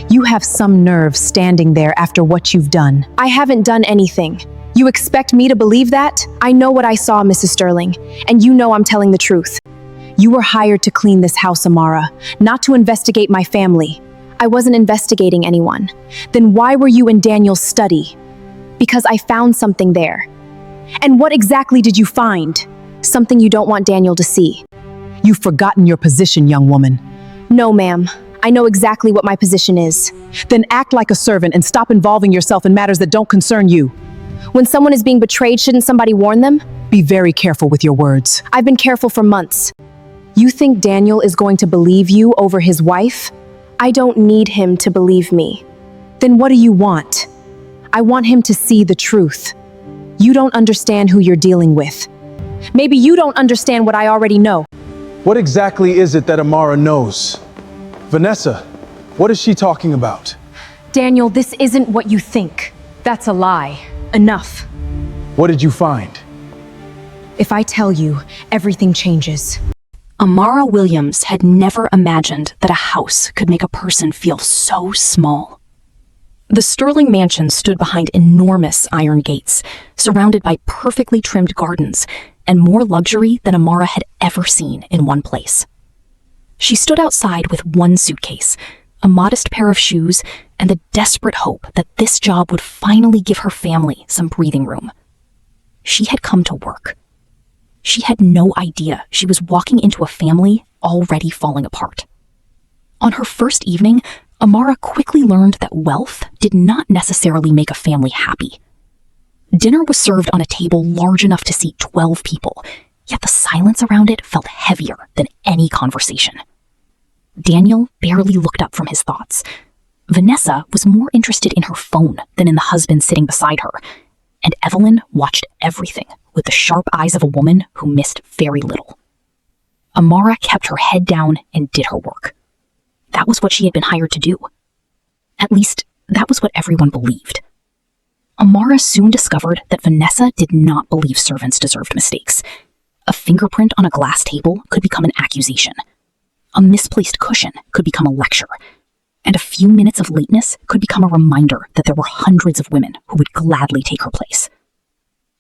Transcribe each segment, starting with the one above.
You have some nerve standing there after what you've done. I haven't done anything. You expect me to believe that? I know what I saw, Mrs. Sterling, and you know I'm telling the truth. You were hired to clean this house, Amara, not to investigate my family. I wasn't investigating anyone. Then why were you in Daniel's study? Because I found something there. And what exactly did you find? Something you don't want Daniel to see. You've forgotten your position, young woman. No, ma'am. I know exactly what my position is. Then act like a servant and stop involving yourself in matters that don't concern you. When someone is being betrayed, shouldn't somebody warn them? Be very careful with your words. I've been careful for months. You think Daniel is going to believe you over his wife? I don't need him to believe me. Then what do you want? I want him to see the truth. You don't understand who you're dealing with. Maybe you don't understand what I already know. What exactly is it that Amara knows? Vanessa, what is she talking about? Daniel, this isn't what you think. That's a lie. Enough. What did you find? If I tell you, everything changes. Amara Williams had never imagined that a house could make a person feel so small. The Sterling mansion stood behind enormous iron gates, surrounded by perfectly trimmed gardens, and more luxury than Amara had ever seen in one place. She stood outside with one suitcase, a modest pair of shoes, and the desperate hope that this job would finally give her family some breathing room. She had come to work. She had no idea she was walking into a family already falling apart. On her first evening, Amara quickly learned that wealth did not necessarily make a family happy. Dinner was served on a table large enough to seat 12 people, yet the silence around it felt heavier than any conversation. Daniel barely looked up from his thoughts. Vanessa was more interested in her phone than in the husband sitting beside her, and Evelyn watched everything with the sharp eyes of a woman who missed very little. Amara kept her head down and did her work. That was what she had been hired to do. At least, that was what everyone believed. Amara soon discovered that Vanessa did not believe servants deserved mistakes. A fingerprint on a glass table could become an accusation. A misplaced cushion could become a lecture. And a few minutes of lateness could become a reminder that there were hundreds of women who would gladly take her place.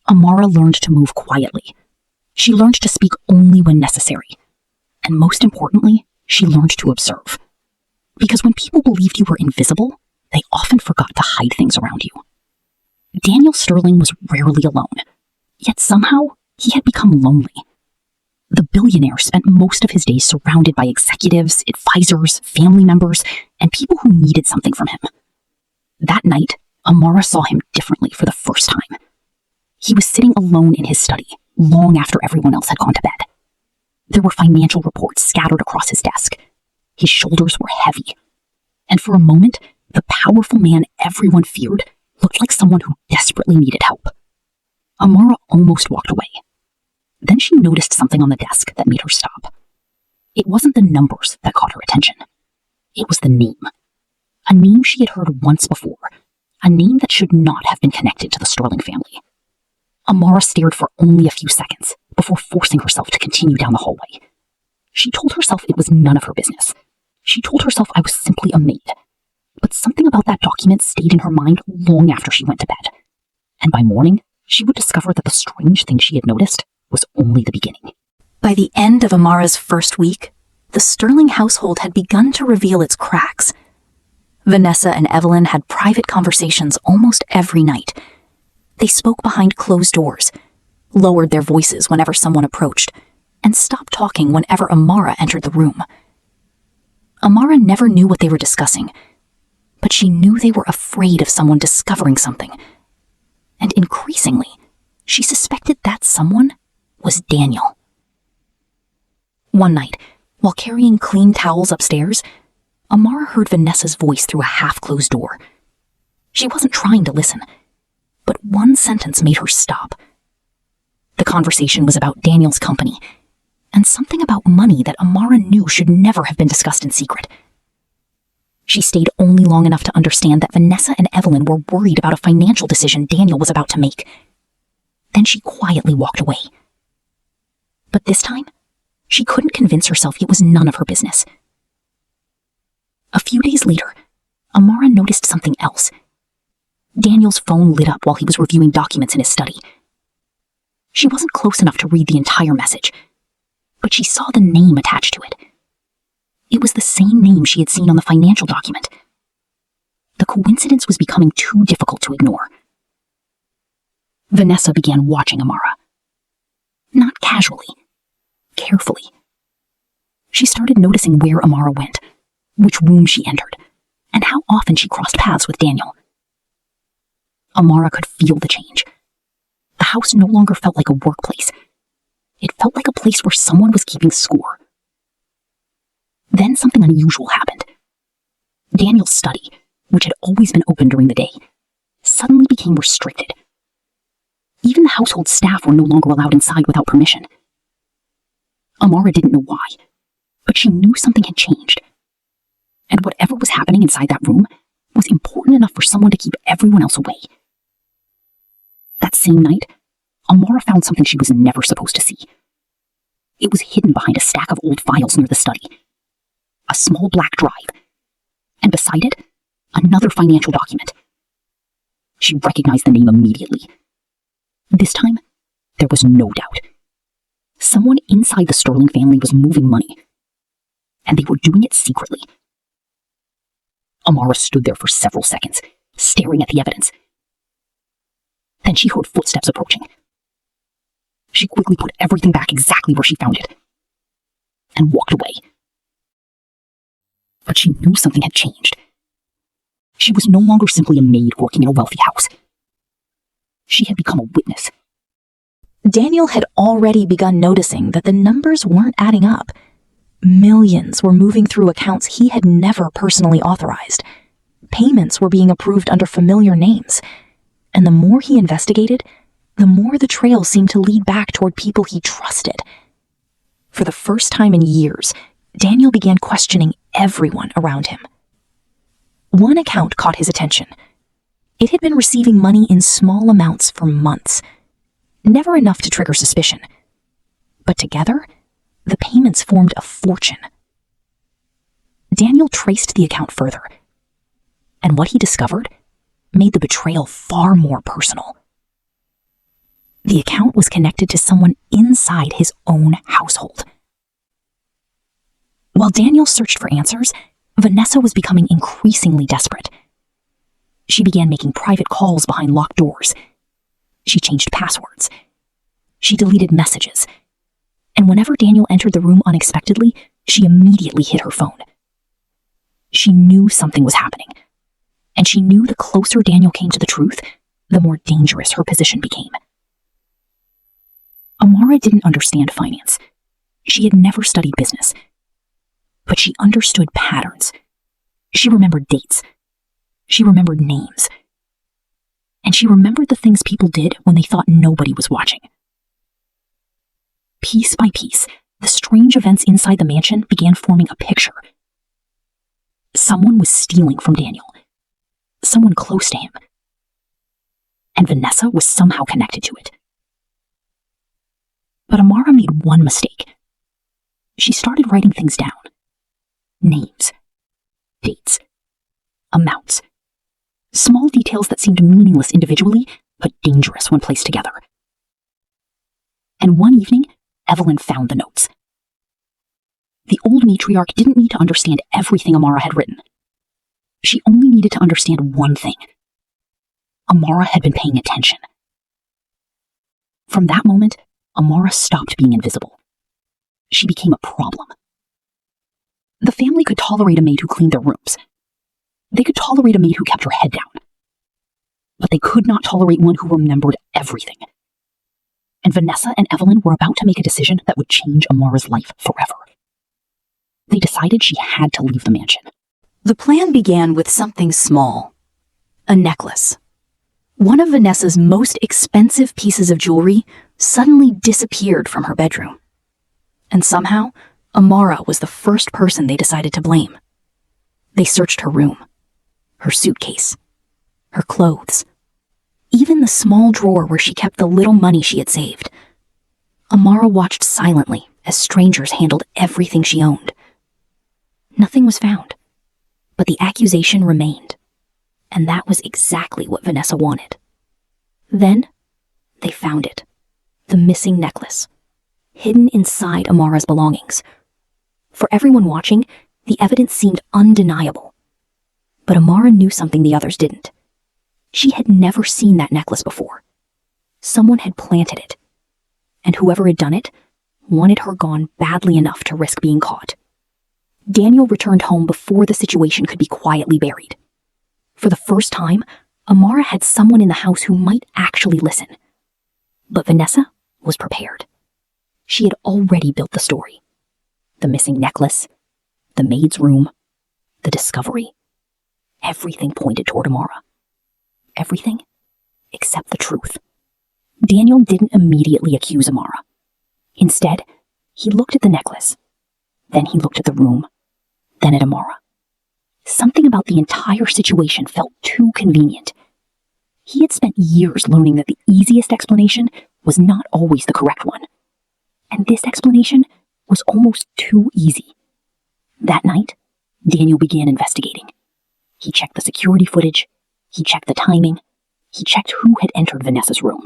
Amara learned to move quietly. She learned to speak only when necessary. And most importantly, she learned to observe. Because when people believed you were invisible, they often forgot to hide things around you. Daniel Sterling was rarely alone, yet somehow he had become lonely. The billionaire spent most of his days surrounded by executives, advisors, family members, and people who needed something from him. That night, Amara saw him differently for the first time. He was sitting alone in his study, long after everyone else had gone to bed. There were financial reports scattered across his desk. His shoulders were heavy. And for a moment, the powerful man everyone feared looked like someone who desperately needed help. Amara almost walked away. Then she noticed something on the desk that made her stop. It wasn't the numbers that caught her attention. It was the name. A name she had heard once before. A name that should not have been connected to the Sterling family. Amara stared for only a few seconds before forcing herself to continue down the hallway. She told herself it was none of her business. She told herself I was simply a maid. But something about that document stayed in her mind long after she went to bed. And by morning, she would discover that the strange thing she had noticed was only the beginning. By the end of Amara's first week, the Sterling household had begun to reveal its cracks. Vanessa and Evelyn had private conversations almost every night. They spoke behind closed doors, lowered their voices whenever someone approached, and stopped talking whenever Amara entered the room. Amara never knew what they were discussing, but she knew they were afraid of someone discovering something. And increasingly, she suspected that someone was Daniel. One night, while carrying clean towels upstairs, Amara heard Vanessa's voice through a half-closed door. She wasn't trying to listen, but one sentence made her stop. The conversation was about Daniel's company, and something about money that Amara knew should never have been discussed in secret. She stayed only long enough to understand that Vanessa and Evelyn were worried about a financial decision Daniel was about to make. Then she quietly walked away. But this time, she couldn't convince herself it was none of her business. A few days later, noticed something else. Daniel's phone lit up while he was reviewing documents in his study. She wasn't close enough to read the entire message, but she saw the name attached to it. It was the same name she had seen on the financial document. The coincidence was becoming too difficult to ignore. Vanessa began watching Amara. Not casually, carefully. She started noticing where Amara went, which room she entered, and how often she crossed paths with Daniel. Amara could feel the change. The house no longer felt like a workplace. It felt like a place where someone was keeping score. Then something unusual happened. Daniel's study, which had always been open during the day, suddenly became restricted. Even the household staff were no longer allowed inside without permission. Amara didn't know why, but she knew something had changed. And whatever was happening inside that room was important enough for someone to keep everyone else away. That same night, Amara found something she was never supposed to see. It was hidden behind a stack of old files near the study. A small black drive, and beside it, another financial document. She recognized the name immediately. This time, there was no doubt. Someone inside the Sterling family was moving money, and they were doing it secretly. Amara stood there for several seconds, staring at the evidence. Then she heard footsteps approaching. She quickly put everything back exactly where she found it, and walked away. But she knew something had changed. She was no longer simply a maid working in a wealthy house. She had become a witness. Daniel had already begun noticing that the numbers weren't adding up. Millions were moving through accounts he had never personally authorized. Payments were being approved under familiar names. And the more he investigated, the more the trail seemed to lead back toward people he trusted. For the first time in years, Daniel began questioning everyone around him. One account caught his attention. It had been receiving money in small amounts for months. Never enough to trigger suspicion. But together, the payments formed a fortune. Daniel traced the account further, and what he discovered made the betrayal far more personal. The account was connected to someone inside his own household. While Daniel searched for answers, Vanessa was becoming increasingly desperate. She began making private calls behind locked doors. She changed passwords. She deleted messages. And whenever Daniel entered the room unexpectedly, she immediately hid her phone. She knew something was happening. And she knew the closer Daniel came to the truth, the more dangerous her position became. Amara didn't understand finance. She had never studied business. But she understood patterns. She remembered dates. She remembered names. And she remembered the things people did when they thought nobody was watching. Piece by piece, the strange events inside the mansion began forming a picture. Someone was stealing from Daniel. Someone close to him. And Vanessa was somehow connected to it. But Amara made one mistake. She started writing things down. Names, dates, amounts. Small details that seemed meaningless individually, but dangerous when placed together. And one evening, Evelyn found the notes. The old matriarch didn't need to understand everything Amara had written. She only needed to understand one thing. Amara had been paying attention. From that moment, Amara stopped being invisible. She became a problem. The family could tolerate a maid who cleaned their rooms. They could tolerate a maid who kept her head down. But they could not tolerate one who remembered everything. And Vanessa and Evelyn were about to make a decision that would change Amara's life forever. They decided she had to leave the mansion. The plan began with something small. A necklace. One of Vanessa's most expensive pieces of jewelry suddenly disappeared from her bedroom. And somehow, Amara was the first person they decided to blame. They searched her room, her suitcase, her clothes, even the small drawer where she kept the little money she had saved. Amara watched silently as strangers handled everything she owned. Nothing was found, but the accusation remained. And that was exactly what Vanessa wanted. Then, they found it. The missing necklace, hidden inside Amara's belongings. For everyone watching, the evidence seemed undeniable. But Amara knew something the others didn't. She had never seen that necklace before. Someone had planted it, and whoever had done it wanted her gone badly enough to risk being caught. Daniel returned home before the situation could be quietly buried. For the first time, Amara had someone in the house who might actually listen. But Vanessa was prepared. She had already built the story. The missing necklace, the maid's room, the discovery. Everything pointed toward Amara. Everything except the truth. Daniel didn't immediately accuse Amara. Instead, he looked at the necklace. Then he looked at the room. Then at Amara. Something about the entire situation felt too convenient. He had spent years learning that the easiest explanation was not always the correct one. And this explanation was almost too easy. That night, Daniel began investigating. He checked the security footage. He checked the timing. He checked who had entered Vanessa's room.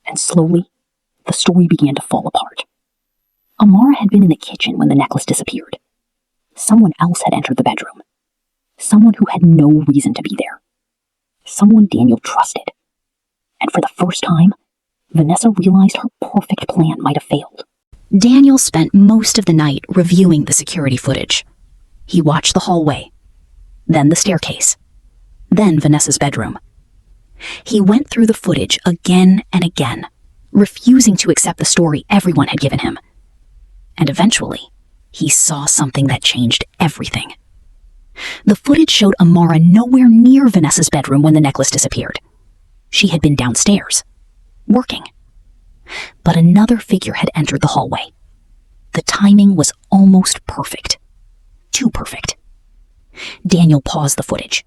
And slowly, the story began to fall apart. Amara had been in the kitchen when the necklace disappeared. Someone else had entered the bedroom. Someone who had no reason to be there. Someone Daniel trusted. And for the first time, Vanessa realized her perfect plan might have failed. Daniel spent most of the night reviewing the security footage. He watched the hallway, then the staircase, then Vanessa's bedroom. He went through the footage again and again, refusing to accept the story everyone had given him. And eventually, he saw something that changed everything. The footage showed Amara nowhere near Vanessa's bedroom when the necklace disappeared. She had been downstairs, working. But another figure had entered the hallway. The timing was almost perfect. Too perfect. Daniel paused the footage.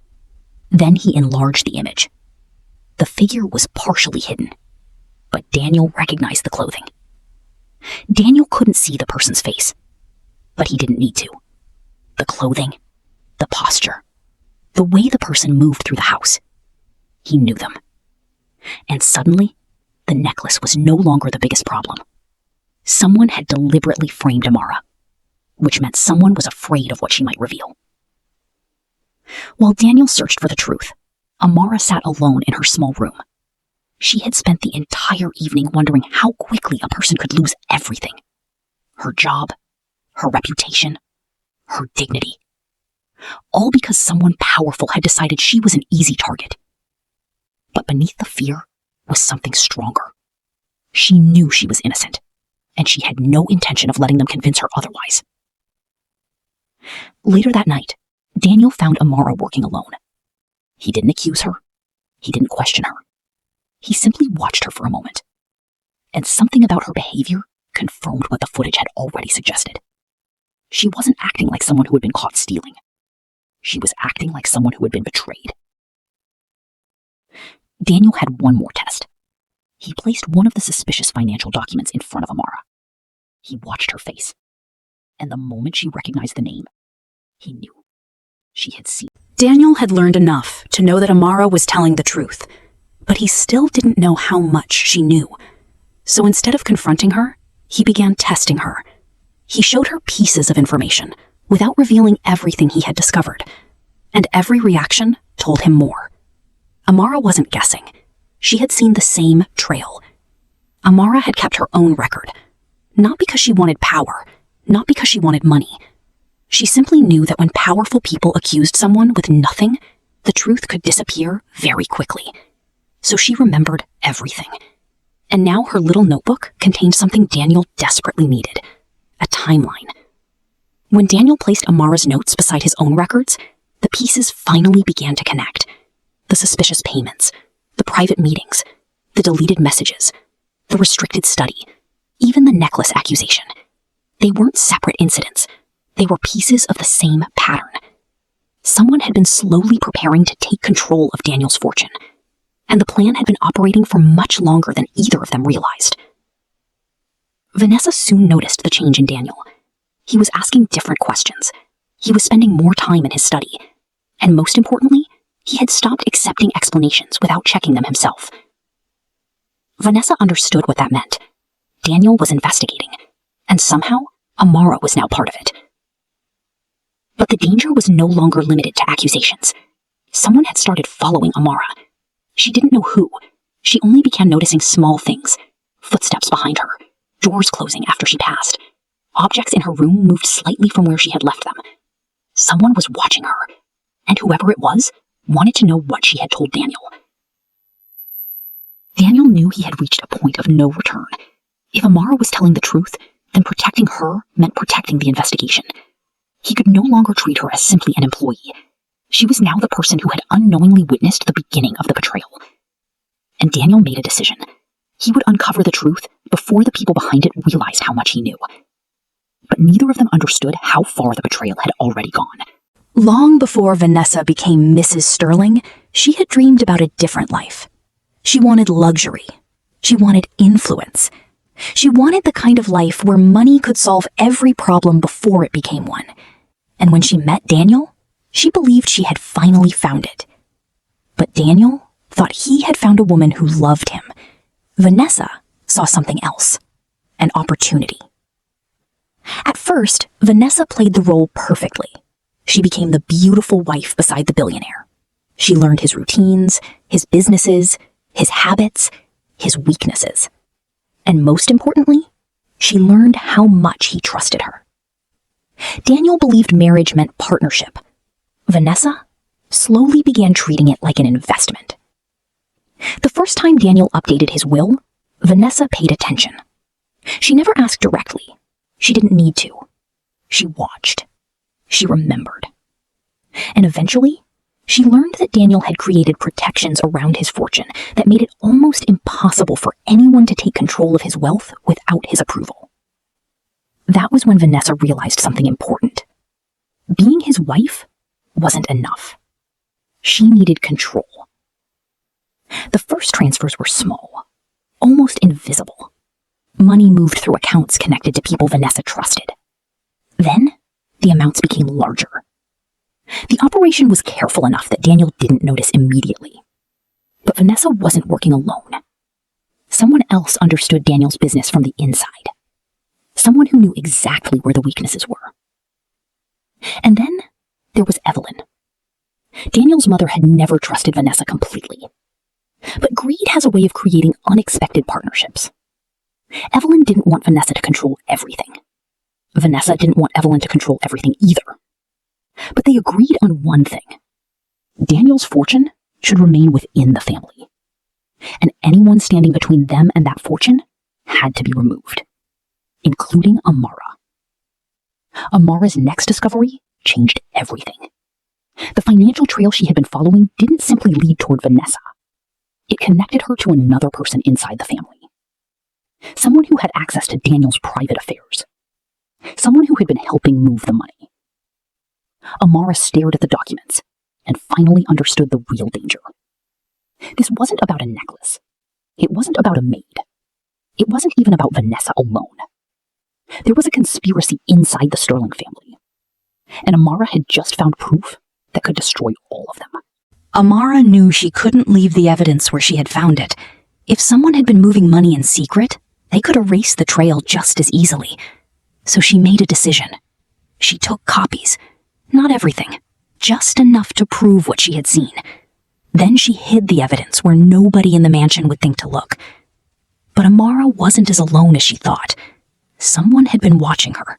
Then he enlarged the image. The figure was partially hidden, but Daniel recognized the clothing. Daniel couldn't see the person's face, but he didn't need to. The clothing, the posture, the way the person moved through the house. He knew them. And suddenly, the necklace was no longer the biggest problem. Someone had deliberately framed Amara, which meant someone was afraid of what she might reveal. While Daniel searched for the truth, Amara sat alone in her small room. She had spent the entire evening wondering how quickly a person could lose everything. Her job, her reputation, her dignity. All because someone powerful had decided she was an easy target. But beneath the fear was something stronger. She knew she was innocent, and she had no intention of letting them convince her otherwise. Later that night, Daniel found Amara working alone. He didn't accuse her. He didn't question her. He simply watched her for a moment. And something about her behavior confirmed what the footage had already suggested. She wasn't acting like someone who had been caught stealing. She was acting like someone who had been betrayed. Daniel had one more test. He placed one of the suspicious financial documents in front of Amara. He watched her face. And the moment she recognized the name, he knew. She had seen. Daniel had learned enough to know that Amara was telling the truth, but he still didn't know how much she knew. So instead of confronting her, he began testing her. He showed her pieces of information without revealing everything he had discovered, and every reaction told him more. Amara wasn't guessing. She had seen the same trail. Amara had kept her own record, not because she wanted power, not because she wanted money. She simply knew that when powerful people accused someone with nothing, the truth could disappear very quickly. So she remembered everything. And now her little notebook contained something Daniel desperately needed: a timeline. When Daniel placed Amara's notes beside his own records, the pieces finally began to connect. The suspicious payments, the private meetings, the deleted messages, the restricted study, even the necklace accusation. They weren't separate incidents. They were pieces of the same pattern. Someone had been slowly preparing to take control of Daniel's fortune, and the plan had been operating for much longer than either of them realized. Vanessa soon noticed the change in Daniel. He was asking different questions. He was spending more time in his study. And most importantly, He had stopped accepting explanations without checking them himself. Vanessa understood what that meant. Daniel was investigating, and somehow Amara was now part of it. But the danger was no longer limited to accusations. Someone had started following Amara. She didn't know who. She only began noticing small things. Footsteps behind her, doors closing after she passed. Objects in her room moved slightly from where she had left them. Someone was watching her, and whoever it was wanted to know what she had told Daniel. Daniel knew he had reached a point of no return. If Amara was telling the truth, then protecting her meant protecting the investigation. He could no longer treat her as simply an employee. She was now the person who had unknowingly witnessed the beginning of the betrayal. And Daniel made a decision. He would uncover the truth before the people behind it realized how much he knew. But neither of them understood how far the betrayal had already gone. Long before Vanessa became Mrs. Sterling, she had dreamed about a different life. She wanted luxury. She wanted influence. She wanted the kind of life where money could solve every problem before it became one. And when she met Daniel, she believed she had finally found it. But Daniel thought he had found a woman who loved him. Vanessa saw something else, an opportunity. At first, Vanessa played the role perfectly. She became the beautiful wife beside the billionaire. She learned his routines, his businesses, his habits, his weaknesses. And most importantly, she learned how much he trusted her. Daniel believed marriage meant partnership. Vanessa slowly began treating it like an investment. The first time Daniel updated his will, Vanessa paid attention. She never asked directly. She didn't need to. She watched. She remembered. And eventually, she learned that Daniel had created protections around his fortune that made it almost impossible for anyone to take control of his wealth without his approval. That was when Vanessa realized something important. Being his wife wasn't enough. She needed control. The first transfers were small, almost invisible. Money moved through accounts connected to people Vanessa trusted. Then, the amounts became larger. The operation was careful enough that Daniel didn't notice immediately. But Vanessa wasn't working alone. Someone else understood Daniel's business from the inside. Someone who knew exactly where the weaknesses were. And then, there was Evelyn. Daniel's mother had never trusted Vanessa completely. But greed has a way of creating unexpected partnerships. Evelyn didn't want Vanessa to control everything. Vanessa didn't want Evelyn to control everything either. But they agreed on one thing. Daniel's fortune should remain within the family. And anyone standing between them and that fortune had to be removed, including Amara. Amara's next discovery changed everything. The financial trail she had been following didn't simply lead toward Vanessa. It connected her to another person inside the family. Someone who had access to Daniel's private affairs. Someone who had been helping move the money. Amara stared at the documents and finally understood the real danger. This wasn't about a necklace. It wasn't about a maid. It wasn't even about Vanessa alone. There was a conspiracy inside the Sterling family. And Amara had just found proof that could destroy all of them. Amara knew she couldn't leave the evidence where she had found it. If someone had been moving money in secret, they could erase the trail just as easily. So she made a decision. She took copies. Not everything. Just enough to prove what she had seen. Then she hid the evidence where nobody in the mansion would think to look. But Amara wasn't as alone as she thought. Someone had been watching her.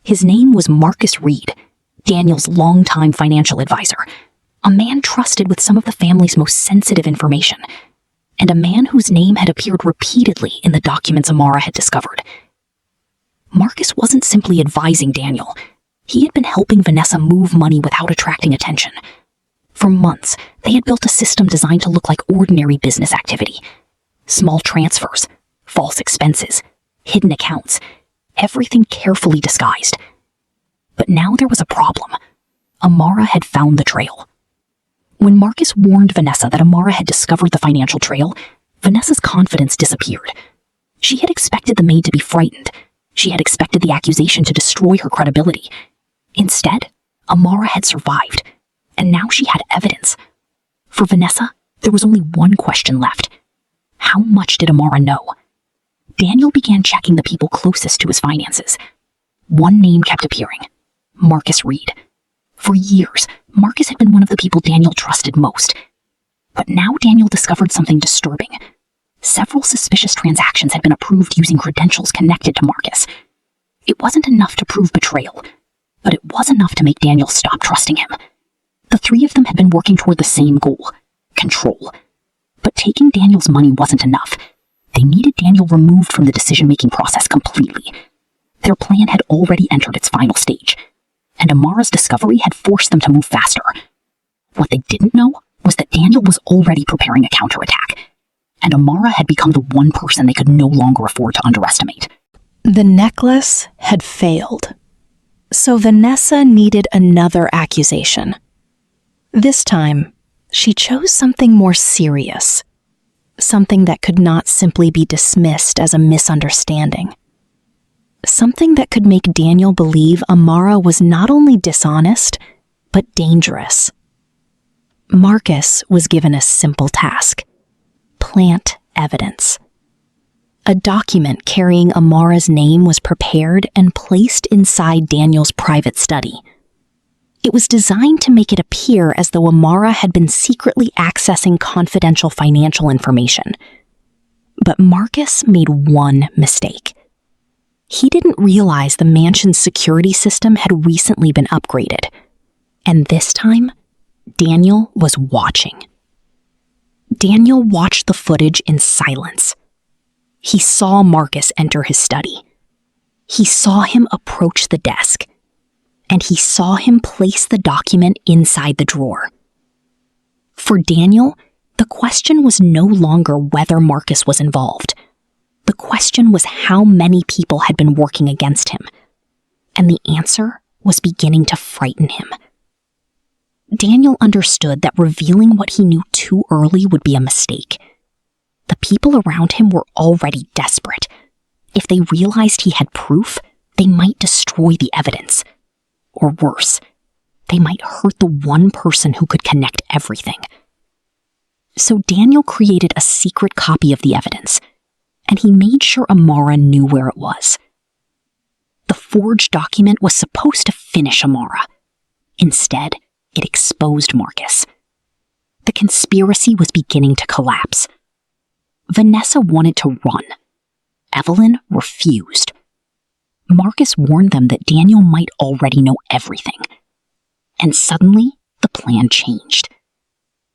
His name was Marcus Reed, Daniel's longtime financial advisor, a man trusted with some of the family's most sensitive information, and a man whose name had appeared repeatedly in the documents Amara had discovered. Marcus wasn't simply advising Daniel. He had been helping Vanessa move money without attracting attention. For months, they had built a system designed to look like ordinary business activity. Small transfers, false expenses, hidden accounts, everything carefully disguised. But now there was a problem. Amara had found the trail. When Marcus warned Vanessa that Amara had discovered the financial trail, Vanessa's confidence disappeared. She had expected the maid to be frightened. She had expected the accusation to destroy her credibility. Instead, Amara had survived, and now she had evidence, For Vanessa, there was only one question left. How much did Amara know? Daniel began checking the people closest to his finances. One name kept appearing: Marcus Reed. For years, Marcus had been one of the people Daniel trusted most. But now Daniel discovered something disturbing. Several suspicious transactions had been approved using credentials connected to Marcus. It wasn't enough to prove betrayal, but it was enough to make Daniel stop trusting him. The three of them had been working toward the same goal: control. But taking Daniel's money wasn't enough. They needed Daniel removed from the decision-making process completely. Their plan had already entered its final stage, and Amara's discovery had forced them to move faster. What they didn't know was that Daniel was already preparing a counterattack, and Amara had become the one person they could no longer afford to underestimate. The necklace had failed, so Vanessa needed another accusation. This time, she chose something more serious, something that could not simply be dismissed as a misunderstanding. Something that could make Daniel believe Amara was not only dishonest, but dangerous. Marcus was given a simple task: plant evidence. A document carrying Amara's name was prepared and placed inside Daniel's private study. It was designed to make it appear as though Amara had been secretly accessing confidential financial information. But Marcus made one mistake. He didn't realize the mansion's security system had recently been upgraded. And this time, Daniel was watching. Daniel watched the footage in silence. He saw Marcus enter his study. He saw him approach the desk. And he saw him place the document inside the drawer. For Daniel, the question was no longer whether Marcus was involved. The question was how many people had been working against him. And the answer was beginning to frighten him. Daniel understood that revealing what he knew too early would be a mistake. The people around him were already desperate. If they realized he had proof, they might destroy the evidence. Or worse, they might hurt the one person who could connect everything. So Daniel created a secret copy of the evidence, and he made sure Amara knew where it was. The forged document was supposed to finish Amara. Instead, it exposed Marcus. The conspiracy was beginning to collapse. Vanessa wanted to run. Evelyn refused. Marcus warned them that Daniel might already know everything. And suddenly, the plan changed.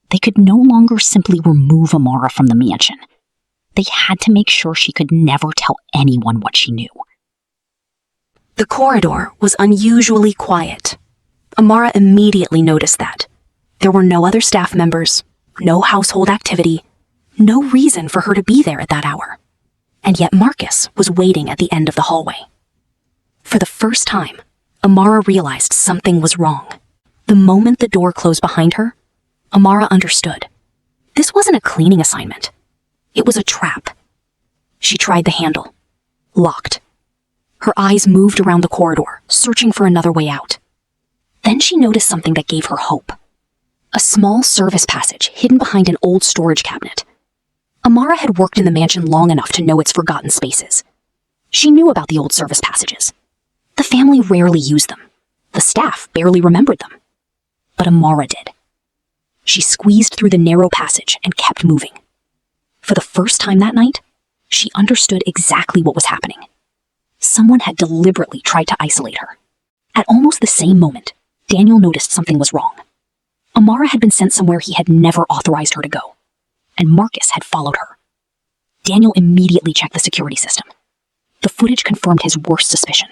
They could no longer simply remove Amara from the mansion. They had to make sure she could never tell anyone what she knew. The corridor was unusually quiet. Amara immediately noticed that. There were no other staff members, no household activity, no reason for her to be there at that hour. And yet Marcus was waiting at the end of the hallway. For the first time, Amara realized something was wrong. The moment the door closed behind her, Amara understood. This wasn't a cleaning assignment. It was a trap. She tried the handle. Locked. Her eyes moved around the corridor, searching for another way out. Then she noticed something that gave her hope. A small service passage hidden behind an old storage cabinet. Amara had worked in the mansion long enough to know its forgotten spaces. She knew about the old service passages. The family rarely used them. The staff barely remembered them. But Amara did. She squeezed through the narrow passage and kept moving. For the first time that night, she understood exactly what was happening. Someone had deliberately tried to isolate her. At almost the same moment, Daniel noticed something was wrong. Amara had been sent somewhere he had never authorized her to go, and Marcus had followed her. Daniel immediately checked the security system. The footage confirmed his worst suspicion.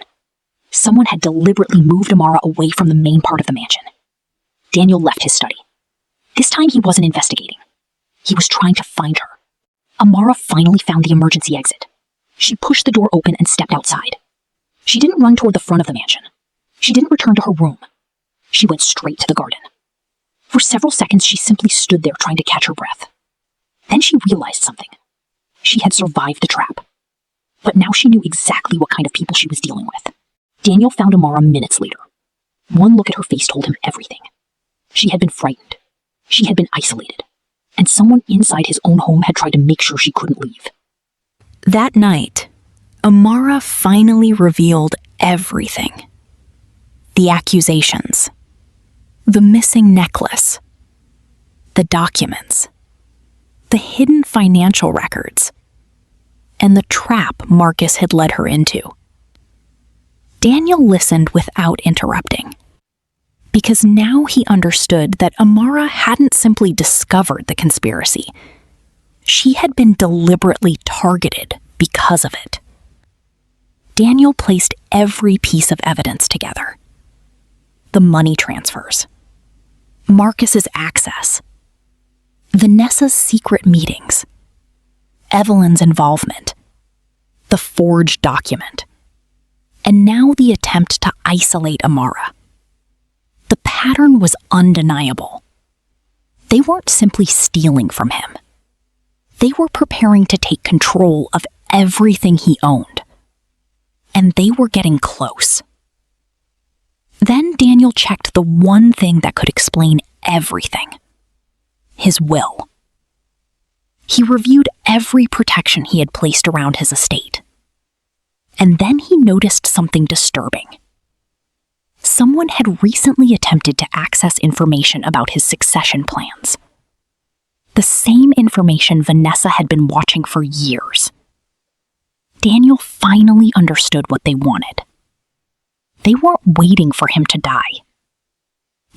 Someone had deliberately moved Amara away from the main part of the mansion. Daniel left his study. This time he wasn't investigating. He was trying to find her. Amara finally found the emergency exit. She pushed the door open and stepped outside. She didn't run toward the front of the mansion. She didn't return to her room. She went straight to the garden. For several seconds, she simply stood there trying to catch her breath. Then she realized something. She had survived the trap. But now she knew exactly what kind of people she was dealing with. Daniel found Amara minutes later. One look at her face told him everything. She had been frightened. She had been isolated, and someone inside his own home had tried to make sure she couldn't leave. That night, Amara finally revealed everything. The accusations, the missing necklace, the documents, the hidden financial records, and the trap Marcus had led her into. Daniel listened without interrupting, because now he understood that Amara hadn't simply discovered the conspiracy. She had been deliberately targeted because of it. Daniel placed every piece of evidence together. The money transfers, Marcus's access, Vanessa's secret meetings, Evelyn's involvement, the forged document, and now the attempt to isolate Amara. The pattern was undeniable. They weren't simply stealing from him. They were preparing to take control of everything he owned. And they were getting close. Then Daniel checked the one thing that could explain everything: his will. He reviewed every protection he had placed around his estate. And then he noticed something disturbing. Someone had recently attempted to access information about his succession plans. The same information Vanessa had been watching for years. Daniel finally understood what they wanted. They weren't waiting for him to die.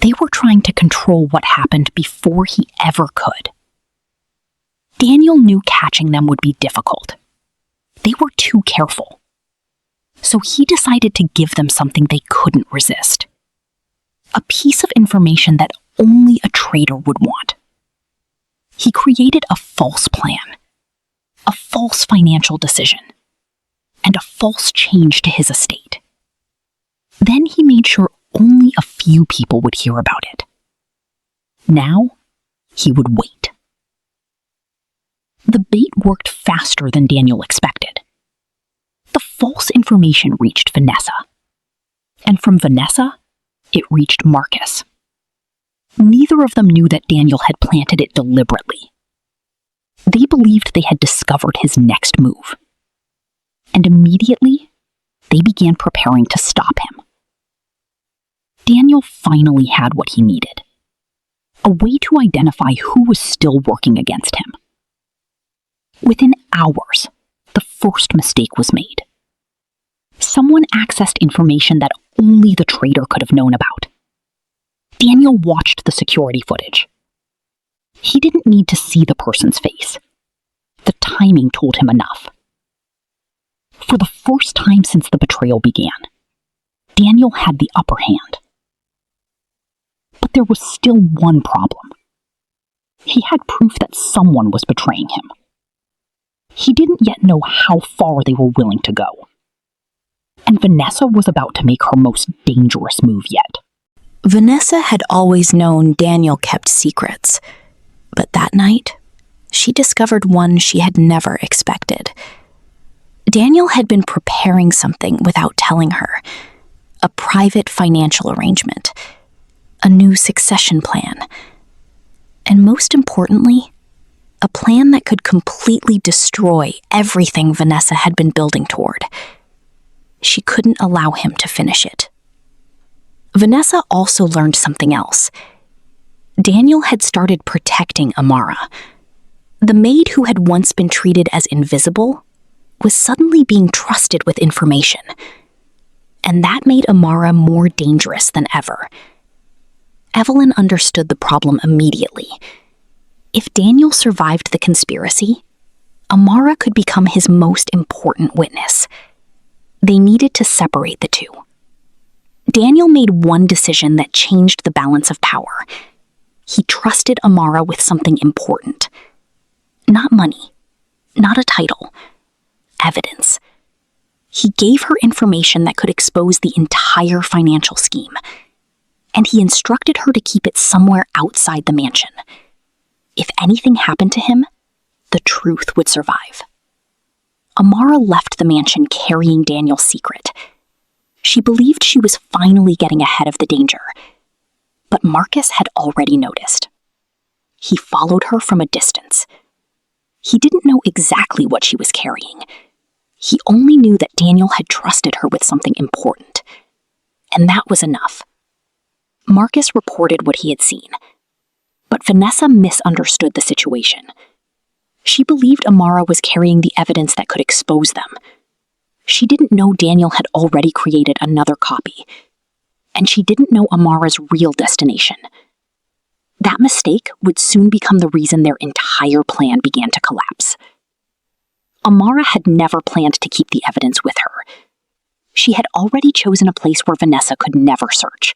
They were trying to control what happened before he ever could. Daniel knew catching them would be difficult. They were too careful. So he decided to give them something they couldn't resist. A piece of information that only a traitor would want. He created a false plan, a false financial decision, and a false change to his estate. Then he made sure only a few people would hear about it. Now, he would wait. The bait worked faster than Daniel expected. The false information reached Vanessa. And from Vanessa, it reached Marcus. Neither of them knew that Daniel had planted it deliberately. They believed they had discovered his next move. And immediately, they began preparing to stop him. Daniel finally had what he needed. A way to identify who was still working against him. Within hours, the first mistake was made. Someone accessed information that only the traitor could have known about. Daniel watched the security footage. He didn't need to see the person's face. The timing told him enough. For the first time since the betrayal began, Daniel had the upper hand. But there was still one problem. He had proof that someone was betraying him. He didn't yet know how far they were willing to go. And Vanessa was about to make her most dangerous move yet. Vanessa had always known Daniel kept secrets, but that night, she discovered one she had never expected. Daniel had been preparing something without telling her. A private financial arrangement, a new succession plan, and most importantly, a plan that could completely destroy everything Vanessa had been building toward. She couldn't allow him to finish it. Vanessa also learned something else. Daniel had started protecting Amara. The maid who had once been treated as invisible was suddenly being trusted with information. And that made Amara more dangerous than ever. Evelyn understood the problem immediately. If Daniel survived the conspiracy, Amara could become his most important witness. They needed to separate the two. Daniel made one decision that changed the balance of power. He trusted Amara with something important. Not money, not a title, evidence. He gave her information that could expose the entire financial scheme, and he instructed her to keep it somewhere outside the mansion. If anything happened to him, the truth would survive. Amara left the mansion carrying Daniel's secret. She believed she was finally getting ahead of the danger, but Marcus had already noticed. he followed her from a distance. He didn't know exactly what she was carrying. He only knew that Daniel had trusted her with something important. And that was enough. Marcus reported what he had seen. But Vanessa misunderstood the situation. She believed Amara was carrying the evidence that could expose them. She didn't know Daniel had already created another copy. And she didn't know Amara's real destination. That mistake would soon become the reason their entire plan began to collapse. Amara had never planned to keep the evidence with her. She had already chosen a place where Vanessa could never search.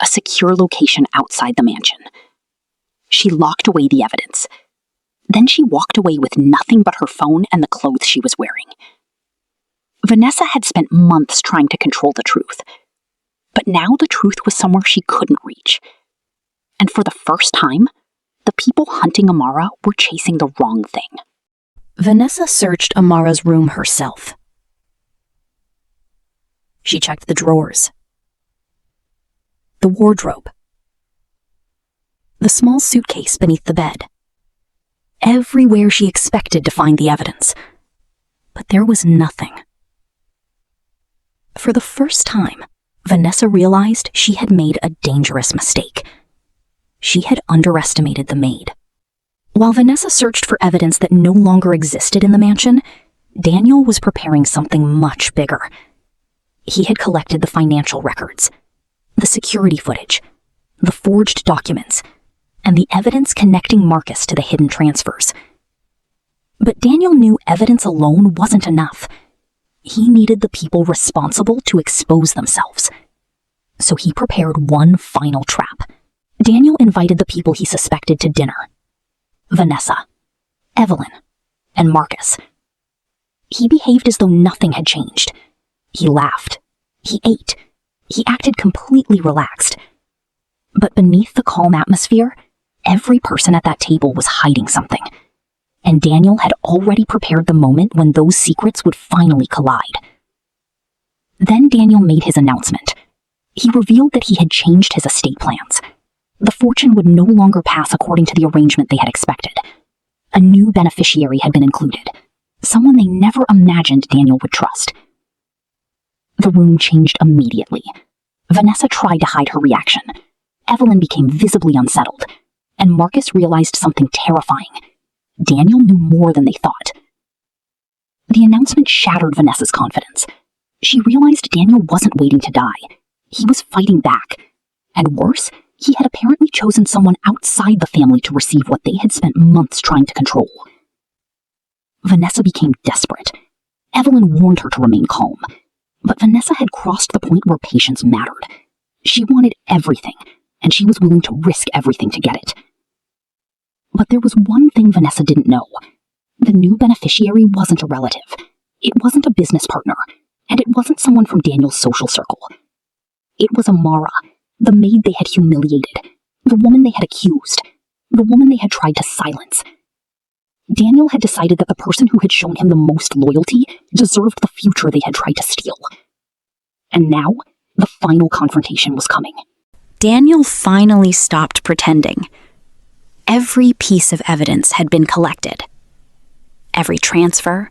A secure location outside the mansion. She locked away the evidence. Then she walked away with nothing but her phone and the clothes she was wearing. Vanessa had spent months trying to control the truth. But now the truth was somewhere she couldn't reach. And for the first time, the people hunting Amara were chasing the wrong thing. Vanessa searched Amara's room herself. She checked the drawers, the wardrobe, the small suitcase beneath the bed. Everywhere she expected to find the evidence. But there was nothing. For the first time, Vanessa realized she had made a dangerous mistake. She had underestimated the maid. While Vanessa searched for evidence that no longer existed in the mansion, Daniel was preparing something much bigger. He had collected the financial records, the security footage, the forged documents, and the evidence connecting Marcus to the hidden transfers. But Daniel knew evidence alone wasn't enough. He needed the people responsible to expose themselves. So he prepared one final trap. Daniel invited the people he suspected to dinner. Vanessa, Evelyn, and Marcus. He behaved as though nothing had changed. He laughed. He ate. He acted completely relaxed. But beneath the calm atmosphere, every person at that table was hiding something. And Daniel had already prepared the moment when those secrets would finally collide. Then Daniel made his announcement. He revealed that he had changed his estate plans. The fortune would no longer pass according to the arrangement they had expected. A new beneficiary had been included, someone they never imagined Daniel would trust. The room changed immediately. Vanessa tried to hide her reaction. Evelyn became visibly unsettled, and Marcus realized something terrifying. Daniel knew more than they thought. The announcement shattered Vanessa's confidence. She realized Daniel wasn't waiting to die. He was fighting back. And worse, he had apparently chosen someone outside the family to receive what they had spent months trying to control. Vanessa became desperate. Evelyn warned her to remain calm. But Vanessa had crossed the point where patience mattered. She wanted everything, and she was willing to risk everything to get it. But there was one thing Vanessa didn't know. The new beneficiary wasn't a relative. It wasn't a business partner, and it wasn't someone from Daniel's social circle. It was Amara, the maid they had humiliated, the woman they had accused, the woman they had tried to silence. Daniel had decided that the person who had shown him the most loyalty deserved the future they had tried to steal. And now, the final confrontation was coming. Daniel finally stopped pretending. Every piece of evidence had been collected. Every transfer,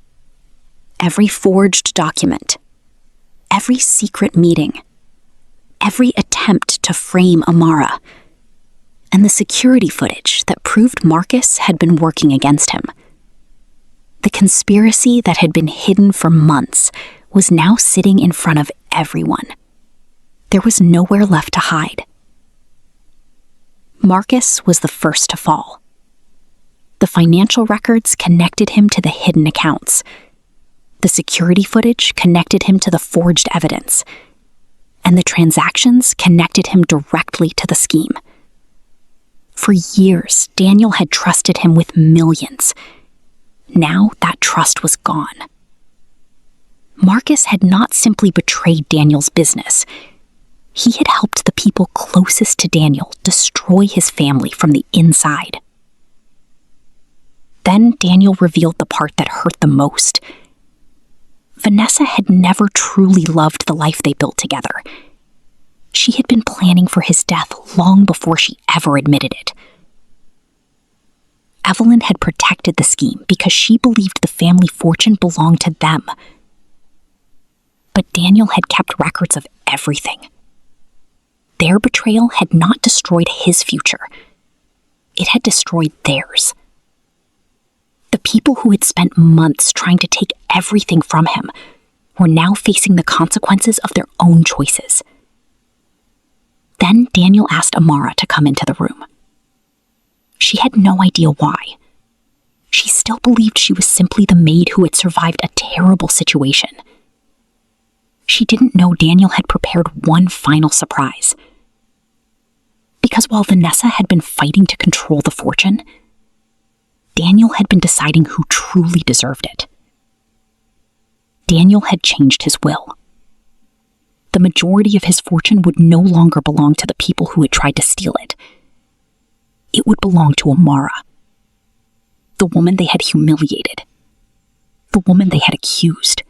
every forged document, every secret meeting, every attempt to frame Amara, and the security footage that proved Marcus had been working against him. The conspiracy that had been hidden for months was now sitting in front of everyone. There was nowhere left to hide. Marcus was the first to fall. The financial records connected him to the hidden accounts. The security footage connected him to the forged evidence. And the transactions connected him directly to the scheme. For years, Daniel had trusted him with millions. Now that trust was gone. Marcus had not simply betrayed Daniel's business. He had helped the people closest to Daniel destroy his family from the inside. Then Daniel revealed the part that hurt the most. Vanessa had never truly loved the life they built together. She had been planning for his death long before she ever admitted it. Evelyn had protected the scheme because she believed the family fortune belonged to them. But Daniel had kept records of everything. Their betrayal had not destroyed his future. It had destroyed theirs. The people who had spent months trying to take everything from him were now facing the consequences of their own choices. Then Daniel asked Amara to come into the room. She had no idea why. She still believed she was simply the maid who had survived a terrible situation. She didn't know Daniel had prepared one final surprise. Because while Vanessa had been fighting to control the fortune, Daniel had been deciding who truly deserved it. Daniel had changed his will. The majority of his fortune would no longer belong to the people who had tried to steal it. It would belong to Amara, the woman they had humiliated, the woman they had accused,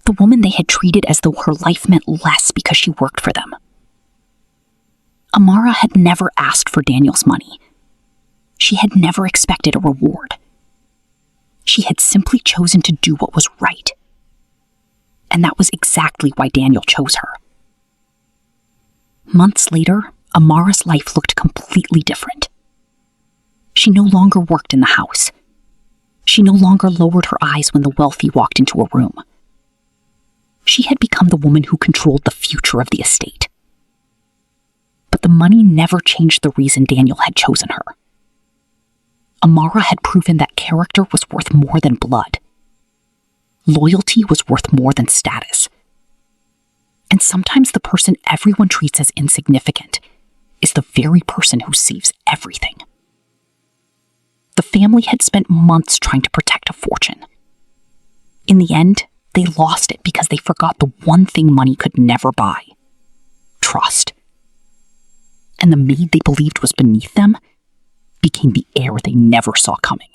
the woman they had treated as though her life meant less because she worked for them. Amara had never asked for Daniel's money. She had never expected a reward. She had simply chosen to do what was right. And that was exactly why Daniel chose her. Months later, Amara's life looked completely different. She no longer worked in the house. She no longer lowered her eyes when the wealthy walked into a room. She had become the woman who controlled the future of the estate. But the money never changed the reason Daniel had chosen her. Amara had proven that character was worth more than blood. Loyalty was worth more than status. And sometimes the person everyone treats as insignificant is the very person who saves everything. The family had spent months trying to protect a fortune. In the end, they lost it because they forgot the one thing money could never buy: trust. And the maid they believed was beneath them became the heir they never saw coming.